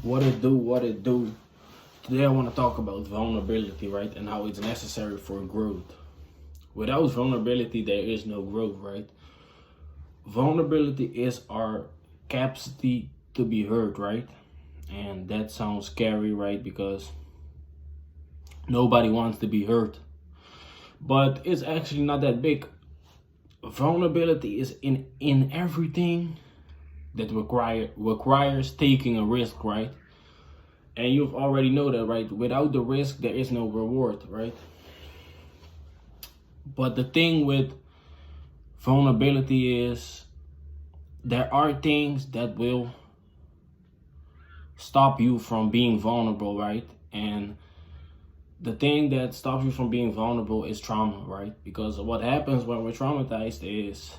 What it do. Today I want to talk about vulnerability, right? And how it's necessary for growth. Without vulnerability, there is no growth, right? Vulnerability is our capacity to be heard, right? And that sounds scary, right? Because nobody wants to be hurt. But it's actually not that big. Vulnerability is in everything that requires taking a risk, right? And you've already know that, right? Without the risk, there is no reward, right? But the thing with vulnerability is there are things that will stop you from being vulnerable, right? And the thing that stops you from being vulnerable is trauma, right? Because what happens when we're traumatized is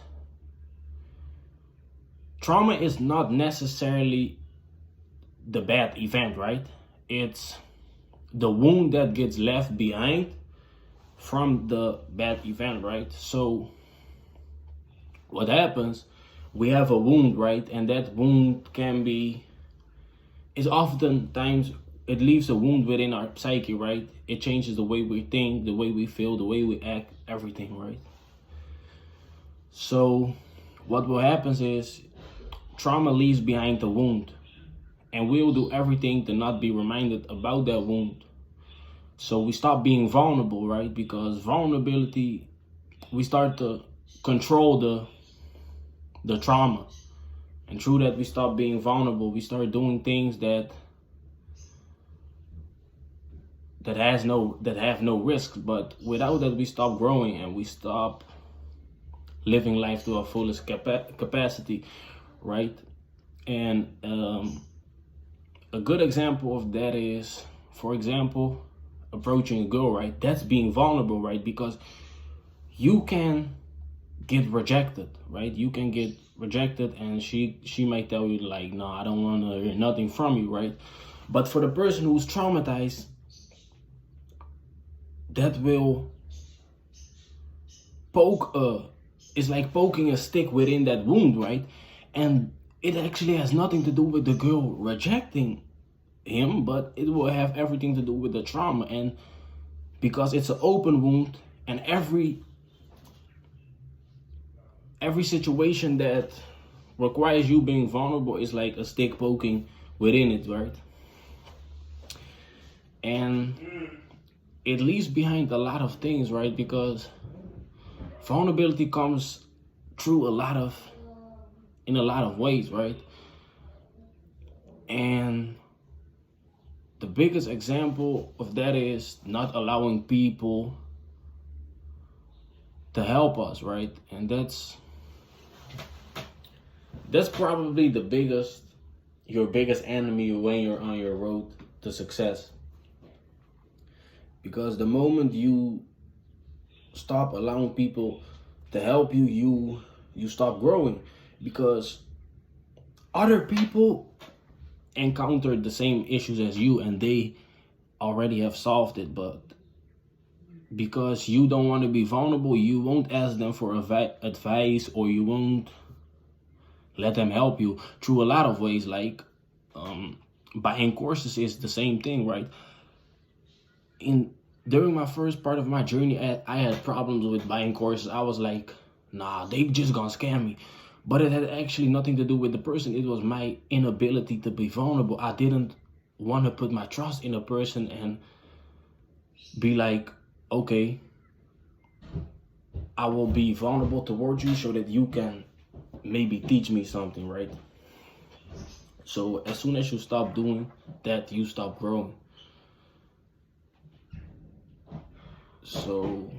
trauma is not necessarily the bad event, right? It's the wound that gets left behind from the bad event, right? So what happens, we have a wound, right? And that wound is oftentimes, it leaves a wound within our psyche, right? It changes the way we think, the way we feel, the way we act, everything, right? So what will happen is trauma leaves behind the wound, and we will do everything to not be reminded about that wound. So we stop being vulnerable, right? Because vulnerability, we start to control the trauma. And through that, we stop being vulnerable. We start doing things that have no risks. But without that, we stop growing and we stop living life to our fullest capacity, right? And a good example of that is, for example, approaching a girl, right? That's being vulnerable, right? Because you can get rejected, right? You can get rejected and she might tell you like, no, I don't want to hear nothing from you, right? But for the person who's traumatized, that will it's like poking a stick within that wound, right? And it actually has nothing to do with the girl rejecting him, but it will have everything to do with the trauma. And because it's an open wound, and every situation that requires you being vulnerable is like a stick poking within it, right? And it leaves behind a lot of things, right? Because vulnerability comes through in a lot of ways, right? And the biggest example of that is not allowing people to help us, right? And that's probably your biggest enemy when you're on your road to success. Because the moment you stop allowing people to help you, you stop growing. Because other people encountered the same issues as you and they already have solved it, but because you don't want to be vulnerable, you won't ask them for advice, or you won't let them help you through a lot of ways. Like buying courses is the same thing, right? During my first part of my journey, I had problems with buying courses. I was like, nah, they just gonna scam me. But it had actually nothing to do with the person. It was my inability to be vulnerable. I didn't want to put my trust in a person and be like, okay, I will be vulnerable towards you so that you can maybe teach me something, right? So as soon as you stop doing that, you stop growing. So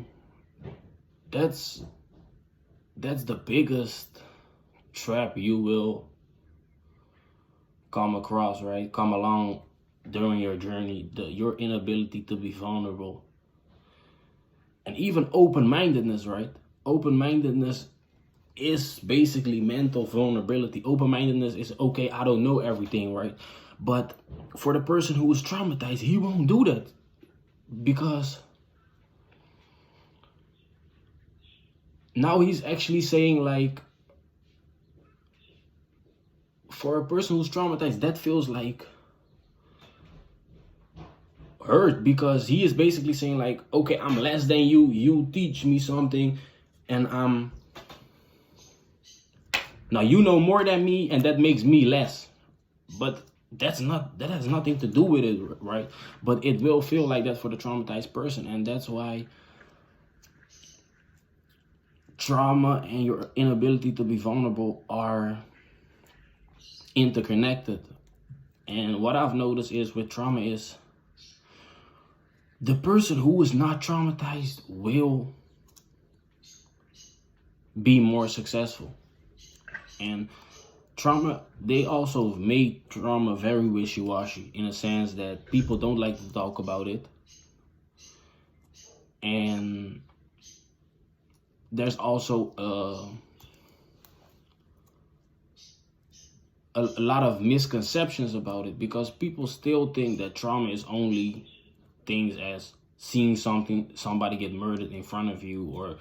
that's the biggest trap you will come across, right? Come along during your journey, your inability to be vulnerable. And even open-mindedness, right? Open-mindedness is basically mental vulnerability. Open-mindedness is, okay, I don't know everything, right? But for the person who is traumatized, he won't do that. Because now he's actually saying, like, for a person who's traumatized, that feels like hurt, because he is basically saying like, okay, I'm less than you, you teach me something, and now you know more than me, and that makes me less. But that has nothing to do with it, right? But it will feel like that for the traumatized person, and that's why trauma and your inability to be vulnerable are interconnected. And what I've noticed is with trauma is the person who is not traumatized will be more successful. And trauma, they also made trauma very wishy-washy, in a sense that people don't like to talk about it. And there's also a lot of misconceptions about it, because people still think that trauma is only things as seeing somebody get murdered in front of you, or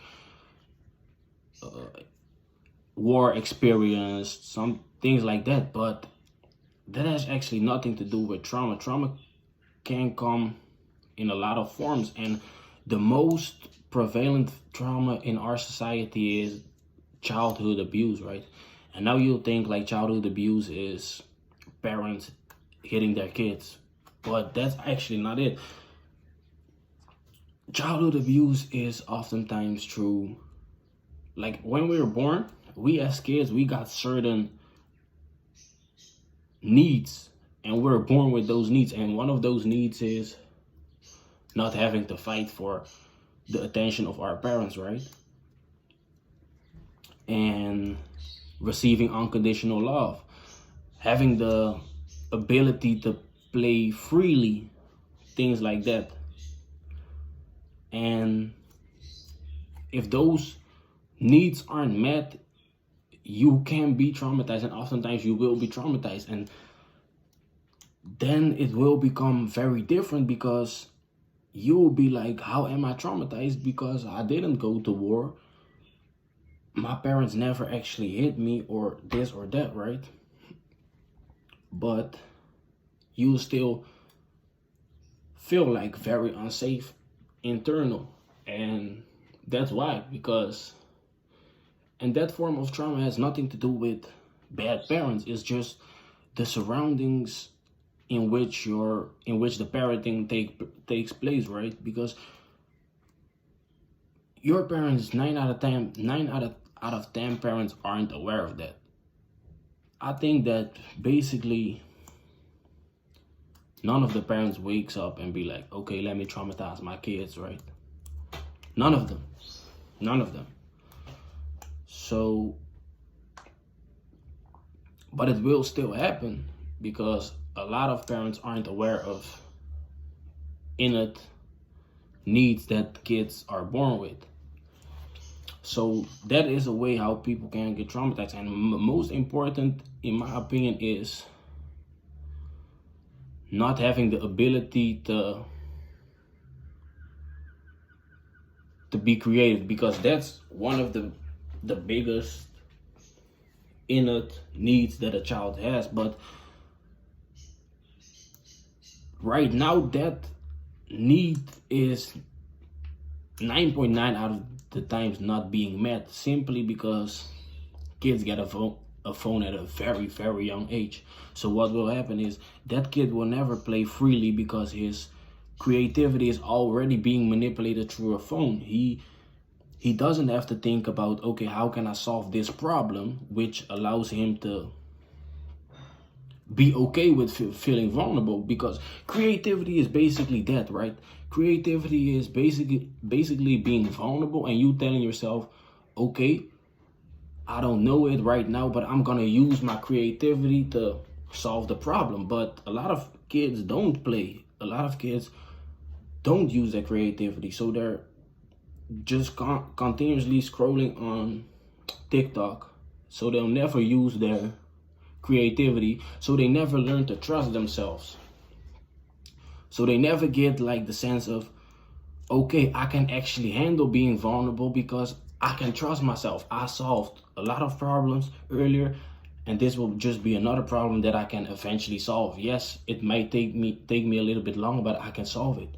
war experience, some things like that. But that has actually nothing to do with trauma. Trauma can come in a lot of forms, and the most prevalent trauma in our society is childhood abuse, right? And now you'll think like childhood abuse is parents hitting their kids, but that's actually not it. Childhood abuse is oftentimes through, like, when we were born, we as kids, we got certain needs, and we're born with those needs. And one of those needs is not having to fight for the attention of our parents, right? And receiving unconditional love, having the ability to play freely, things like that. And if those needs aren't met, you can be traumatized, and oftentimes you will be traumatized. And then it will become very different, because you'll be like, how am I traumatized? Because I didn't go to war. My parents never actually hit me, or this or that, right? But you still feel like very unsafe internal. And that's why, because, and that form of trauma has nothing to do with bad parents. It's just the surroundings in which the parenting takes place, right? Because your parents, 9 out of 10 parents aren't aware of that. I think that basically none of the parents wakes up and be like, okay, let me traumatize my kids, right? None of them. So, but it will still happen, because a lot of parents aren't aware of innate needs that kids are born with. So that is a way how people can get traumatized. And most important, in my opinion, is not having the ability to be creative, because that's one of the biggest innate needs that a child has. But right now, that need is 9.9 out of the times not being met, simply because kids get a phone at a very, very young age. So what will happen is that kid will never play freely, because his creativity is already being manipulated through a phone. He doesn't have to think about, okay, how can I solve this problem, which allows him to be okay with feeling vulnerable, because creativity is basically that, right? Creativity is basically being vulnerable, and you telling yourself, okay, I don't know it right now, but I'm gonna use my creativity to solve the problem. But a lot of kids don't play. A lot of kids don't use their creativity, so they're just continuously scrolling on TikTok. So they'll never use their creativity, so they never learn to trust themselves. So they never get like the sense of, okay, I can actually handle being vulnerable, because I can trust myself. I solved a lot of problems earlier, and this will just be another problem that I can eventually solve. Yes, it might take me a little bit longer, but I can solve it.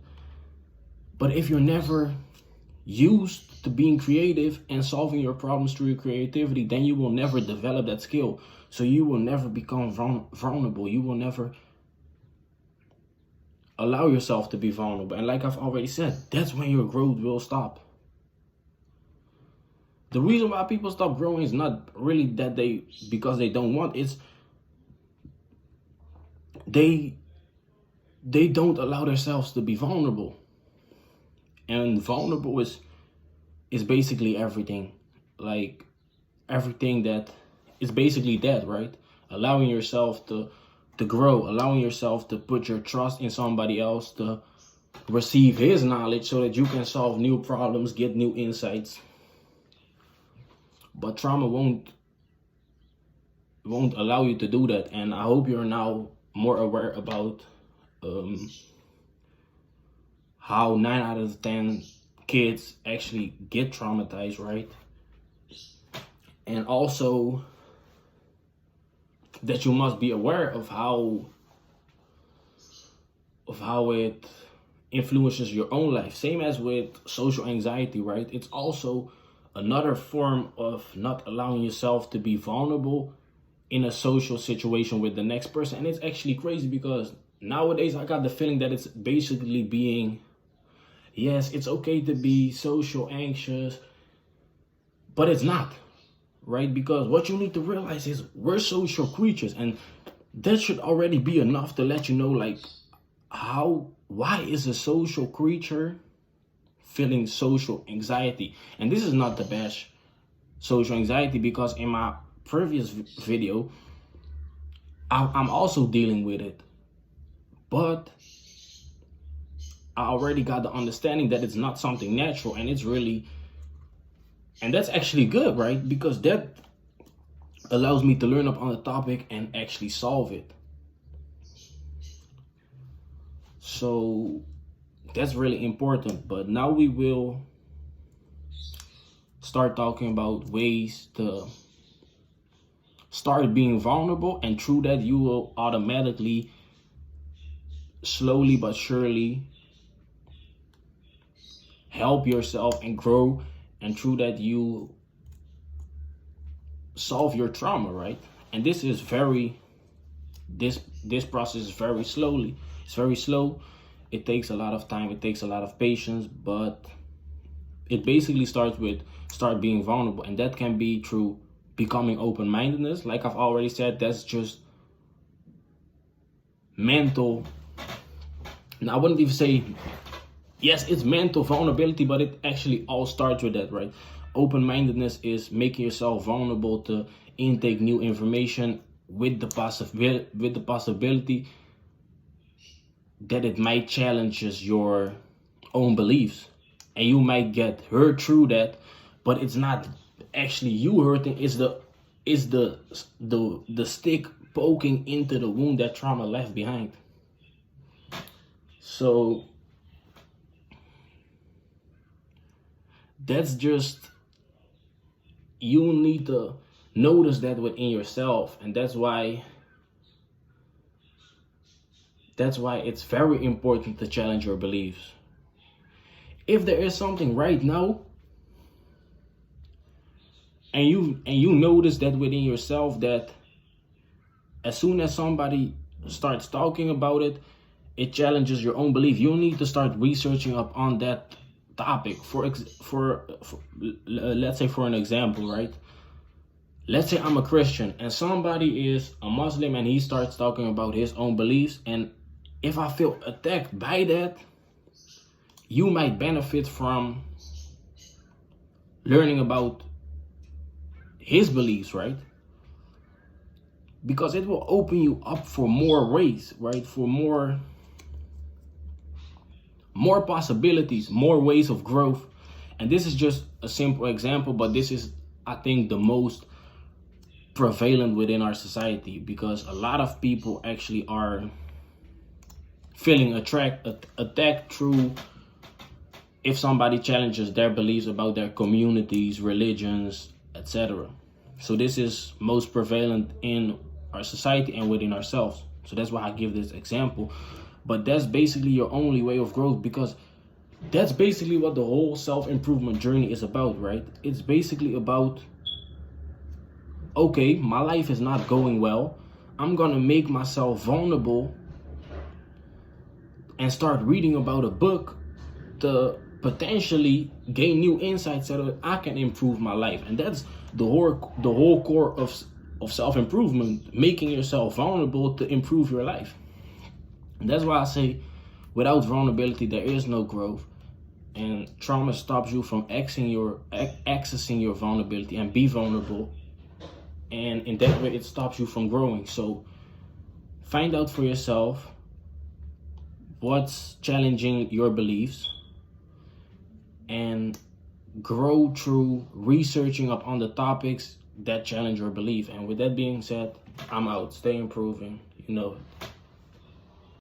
But if you're never used to being creative and solving your problems through your creativity, then you will never develop that skill. So you will never become vulnerable. You will never allow yourself to be vulnerable. And like I've already said, that's when your growth will stop. The reason why people stop growing is not really that because they don't want, it's they don't allow themselves to be vulnerable. And vulnerable is basically everything. Like everything that is basically that, right? Allowing yourself to grow, allowing yourself to put your trust in somebody else, to receive his knowledge so that you can solve new problems, get new insights. But trauma won't allow you to do that. And I hope you're now more aware about how 9 out of 10 kids actually get traumatized, right? And also that you must be aware of how it influences your own life. Same as with social anxiety, right? It's also another form of not allowing yourself to be vulnerable in a social situation with the next person. And it's actually crazy because nowadays I got the feeling that it's basically being, yes, it's okay to be social anxious, but it's not, right? Because what you need to realize is we're social creatures, and that should already be enough to let you know, like, why is a social creature feeling social anxiety? And this is not the best social anxiety, because in my previous video, I'm also dealing with it. But I already got the understanding that it's not something natural, and that's actually good, right? Because that allows me to learn up on the topic and actually solve it. So that's really important. But now we will start talking about ways to start being vulnerable, and through that you will automatically, slowly but surely, help yourself and grow, and through that you solve your trauma, right? And this process is very slowly. It's very slow. It takes a lot of time. It takes a lot of patience, but it basically starts with start being vulnerable, and that can be through becoming open-mindedness. Like I've already said, that's just mental. Now I wouldn't even say, yes, it's mental vulnerability, but it actually all starts with that, right? Open-mindedness is making yourself vulnerable to intake new information with the possibility that it might challenge your own beliefs, and you might get hurt through that, but it's not actually you hurting. It's the stick poking into the wound that trauma left behind. So that's just, you need to notice that within yourself, and that's why it's very important to challenge your beliefs. If there is something right now and you notice that within yourself, that as soon as somebody starts talking about it, it challenges your own belief, you need to start researching up on that topic. For let's say, for an example, right? Let's say I'm a Christian and somebody is a Muslim and he starts talking about his own beliefs, and if I feel attacked by that, you might benefit from learning about his beliefs, right? Because it will open you up for more ways, right? For more possibilities, more ways of growth. And this is just a simple example, but this is, I think, the most prevalent within our society, because a lot of people actually are feeling attacked through if somebody challenges their beliefs about their communities, religions, etc. So this is most prevalent in our society and within ourselves. So that's why I give this example. But that's basically your only way of growth, because that's basically what the whole self-improvement journey is about, right? It's basically about, okay, my life is not going well. I'm gonna make myself vulnerable and start reading about a book to potentially gain new insights so that I can improve my life. And that's the whole core of self-improvement, making yourself vulnerable to improve your life. And that's why I say, without vulnerability, there is no growth. And trauma stops you from accessing your vulnerability and be vulnerable. And in that way, it stops you from growing. So find out for yourself what's challenging your beliefs and grow through researching up on the topics that challenge your belief. And with that being said, I'm out. Stay improving. You know it.